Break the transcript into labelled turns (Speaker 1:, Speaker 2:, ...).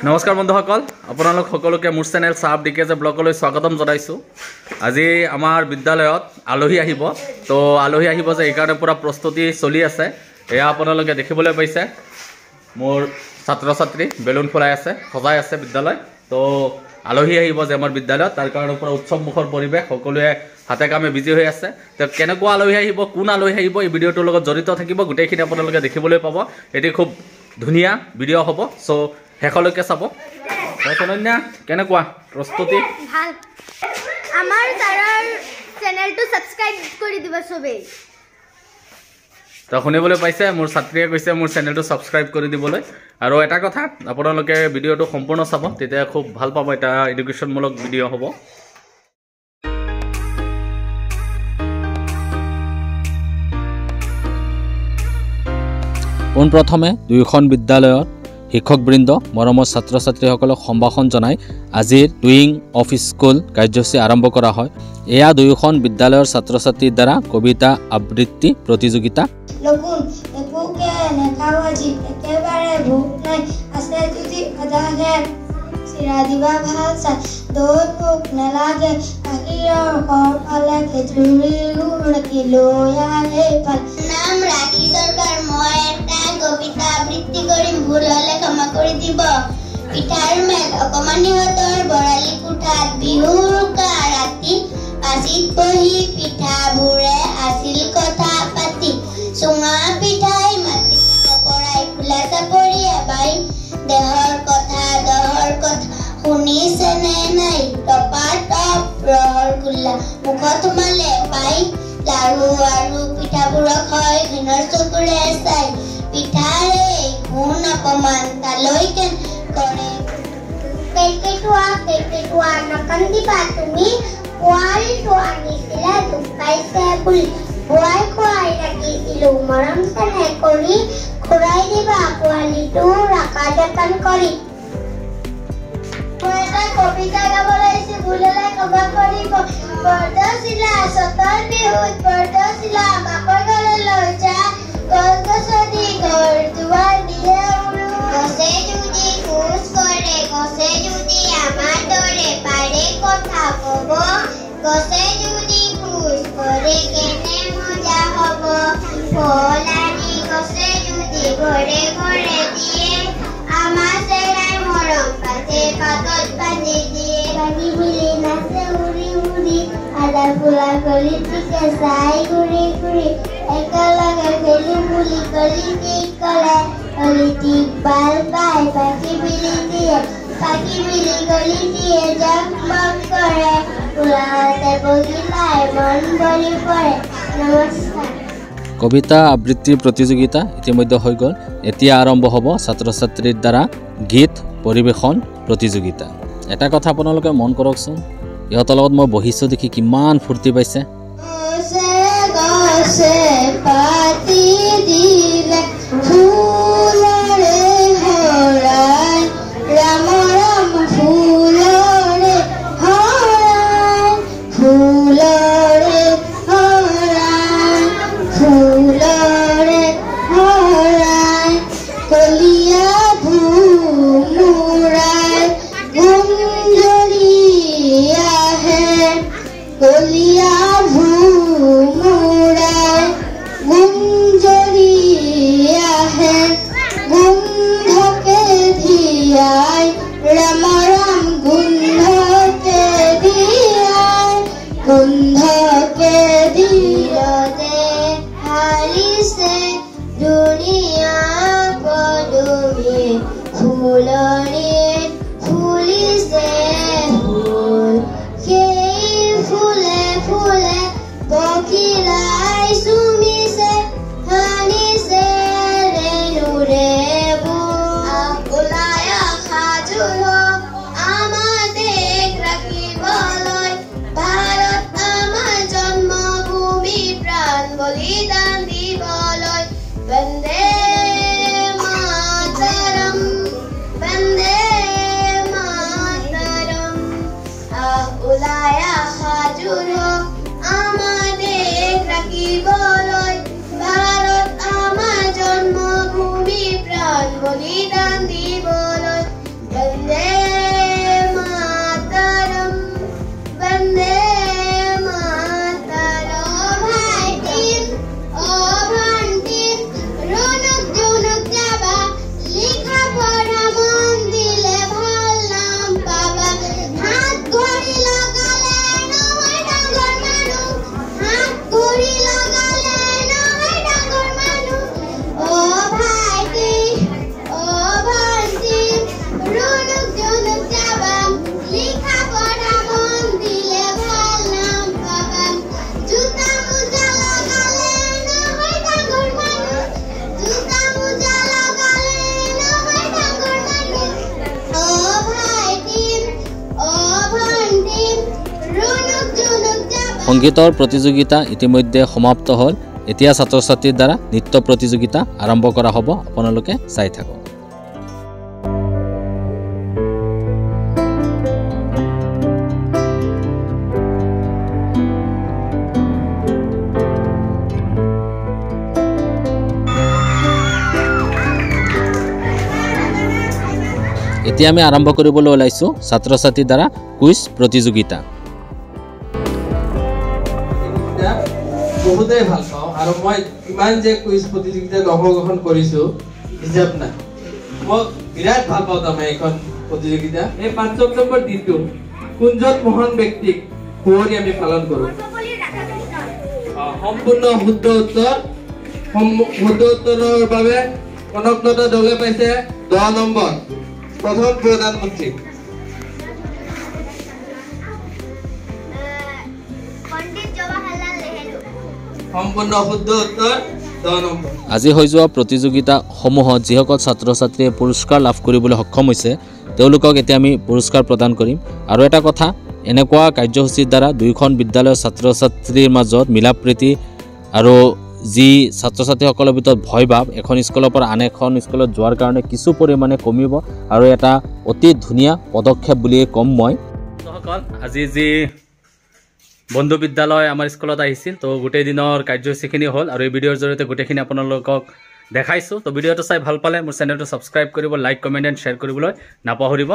Speaker 1: নমস্কাৰ বন্ধুসকল, আপোনালোক সকলোকে মোৰ চেনেল সাব ডিকেজে ব্লগলৈ স্বাগতম জনাইছোঁ। আজি আমাৰ বিদ্যালয়ত আলহী আহিব, তো আলহী আহিব যে এইকাৰণে পুৰা প্ৰস্তুতি চলি আছে। এয়া আপোনালোকে দেখিবলৈ পাইছে, মোৰ ছাত্ৰ ছাত্ৰী বেলুন ফুলাই আছে, সজাই আছে বিদ্যালয়। তো আলহী আহিব যে আমাৰ বিদ্যালয়ত, তাৰ কাৰণে পুৰা উৎসৱমুখৰ পৰিৱেশ, সকলোৱে হাতে কামে বিজি হৈ আছে। তো কেনেকুৱা আলহী আহিব, কোন আলহী আহিব, এই ভিডিঅ'টোৰ লগত জড়িত থাকিব, গোটেইখিনি আপোনালোকে দেখিবলৈ পাব। এটি খুব ধুনীয়া ভিডিঅ' হ'ব, চ' শেষলৈকে চাব। অনন্যা, কেনেকুৱা প্ৰস্তুতি?
Speaker 2: ভাল। আমাৰ ছাৰৰ চেনেলটো সাবস্ক্ৰাইব কৰি দিব সবেই।
Speaker 1: তো শুনিবলৈ পাইছে, মোৰ ছাত্ৰীয়ে কৈছে মোৰ চেনেলটো সাবস্ক্ৰাইব কৰি দিবলৈ। আৰু এটা কথা, আপোনালোকে ভিডিঅ'টো সম্পূৰ্ণ চাব, তেতিয়া খুব ভাল পাব। এটা এডুকেশ্যনমূলক ভিডিঅ' হ'ব। পোনপ্ৰথমে দুয়োখন বিদ্যালয়ত শিক্ষকবৃন্দ, মৰমৰ ছাত্ৰ ছাত্ৰীসকলক সম্ভাষণ জনাই আজিৰ ডুইং অফ স্কুল কাৰ্যসূচী আৰম্ভ কৰা হয়। এয়া দুয়োখন বিদ্যালয়ৰ ছাত্ৰ ছাত্ৰীৰ দ্বাৰা কবিতা আবৃত্তি প্ৰতিযোগিতা।
Speaker 3: কবিতা আবৃত্তি কৰিম, ভুল হলে ক্ষমা কৰি দিব। পিঠাৰ মেল অকমানি হতৰ বৰালি কোঠাত বিহুৰ উকা ৰাতি, পাচিত বহি পিঠাবোৰে আছিল কথা পাতি। চুঙা পিঠাই মাটি নকৰাই ফুলা চাপৰি এবাই, দেহৰ কথা দহৰ কথা শুনিছেনে নাই? টপা টপ ৰহৰ গোল্লা মুখত সোমালে পাই, লাৰু আৰু পিঠাবোৰক হয় ঘিণৰ চকুৰে চাই। পিঠাৰে গুণ অপমান তালৈকে কৰে, পেকেটুৱা নকান্দিবা তুমি, পোৱালিটো আনিছিলে দুখাইছে বুলি। খুৱাই খুৱাই ৰাখিছিলো মৰম চেনেহ কৰি, খুৱাই দিবা পোৱালিটো ৰাখা যতন কৰি। মই এটা কবিতা গাব লাগিছে, ভুল হলে ক্ষমা কৰিব। বৰদৈচিলা চতৰ বিহুত বৰদৈচিলা মাকৰ ঘৰলৈ যায়, গছ গছনি ঘৰ দুৱাৰ দিয়ে উৰু। গছে যদি খোজ কৰে, গছে যদি আমাৰ দৰে পাৰে কথা কব, গছে যদি খোজ কৰে কেনে মজা হব। ফল আনি গছে যদি ঘৰে ঘৰে দিয়ে, আমাৰ চেৰাই মৰম পাতে পাতত বান্ধি দিয়ে। বান্ধি বুলি নাচে উৰি উৰি, আদা ফুলা গলিটিকে চাই ঘূৰি ঘূৰি, একেলগে খেলিম বুলি গলিটিক ক'লে, গলিটিক ভাল পাই পাখি বিলি দিয়ে। পাখি বিলি গলিটিয়ে জগমগ কৰে, ফুলাতে বগি পাই মন ভৰি পৰে। নমস্কাৰ।
Speaker 1: কবিতা আবৃত্তিৰ প্ৰতিযোগিতা ইতিমধ্যে হৈ গ'ল। এতিয়া আৰম্ভ হ'ব ছাত্ৰ ছাত্ৰীৰ দ্বাৰা গীত পৰিৱেশন প্ৰতিযোগিতা। এটা কথা আপোনালোকে মন কৰকচোন, ইহঁতৰ লগত মই বহিছোঁ দেখি কিমান ফূৰ্তি পাইছে।
Speaker 3: গছে পাতি দিলে ফুলৰে হৰাই, ৰাম ৰাম ফুলৰে হৰাই, ফুলৰে হৰাই, ফুলৰে হৰাই। কলিয়া ভোমোৰাই গুঞ্জৰি আহে, কলিয়া ভোমোৰাই গুঞ্জৰি আহে। গোন্ধকে ধিয়াই ৰাম ৰাম গোন্ধকে ধিয়াই, গোন্ধকে ধিয়তে হালিছে দুনিয়া পদুমী। ফুলনিত ফুলিছে ফুল, সেই ফুলে ফুলে পখিলাই চুমিছে, হানিছে ৰেণুৰে ওলাই সাজু আমাৰ দেশ ৰাখিবলৈ। ভাৰত আমাৰ জন্মভূমি, প্ৰাণ বলিদান দিবলৈ। বন্দে মাতৰম, বন্দে
Speaker 1: সংগীতৰ প্ৰতিযোগিতা ইতিমধ্যে সমাপ্ত হ'ল এতিয়া ছাত্ৰ ছাত্ৰীৰ দ্বাৰা নৃত্য প্ৰতিযোগিতা আৰম্ভ কৰা হ'ব আপোনালোকে চাই থাকক এতিয়া আমি আৰম্ভ কৰিবলৈ ওলাইছো ছাত্ৰ ছাত্ৰীৰ দ্বাৰা কুইজ প্ৰতিযোগিতা
Speaker 4: বহুতেই ভাল পাওঁ আৰু মই ইমান যে কুইজ প্ৰতিযোগিতাত অংশগ্ৰহণ কৰিছোঁ হিচাপ নাই মই বিৰাট ভাল পাওঁ তাৰমানে এইখন প্ৰতিযোগিতা এই 5 ছেপ্টেম্বৰ দিনটো কোনজন মহান ব্যক্তিক শুৱনি আমি পালন কৰোঁ সম্পূৰ্ণ শুদ্ধ উত্তৰৰ বাবে কনকলতা দলে পাইছে 10 নম্বৰ প্ৰথম প্ৰধানমন্ত্ৰী সম্পূৰ্ণ শুদ্ধ উত্তৰ 10 নম্বৰ
Speaker 1: আজি হৈ যোৱা প্ৰতিযোগিতাসমূহত যিসকল ছাত্ৰ ছাত্ৰীয়ে পুৰস্কাৰ লাভ কৰিবলৈ সক্ষম হৈছে তেওঁলোকক এতিয়া আমি পুৰস্কাৰ প্ৰদান কৰিম আৰু এটা কথা এনেকুৱা কাৰ্যসূচীৰ দ্বাৰা দুইখন বিদ্যালয়ৰ ছাত্ৰ ছাত্ৰীৰ মাজত মিলাপ্ৰীতি আৰু যি ছাত্ৰ ছাত্ৰীসকলৰ ভিতৰত ভয় ভাৱ এখন স্কুলৰ পৰা আন এখন স্কুলত যোৱাৰ কাৰণে কিছু পৰিমাণে কমিব আৰু এটা অতি ধুনীয়া পদক্ষেপ বুলিয়ে ক'ম মই আজি যি বন্ধু বিদ্যালয় আমাৰ স্কুলত আহিছিল তো গোটেই দিনৰ কাৰ্যসূচীখিনি হ'ল আৰু এই ভিডিঅ'ৰ জৰিয়তে গোটেইখিনি আপোনালোকক দেখাইছোঁ তো ভিডিঅ'টো চাই ভাল পালে মোৰ চেনেলটো ছাবস্ক্ৰাইব কৰিব লাইক কমেণ্ট এণ্ড শ্বেয়াৰ কৰিবলৈ নাপাহৰিব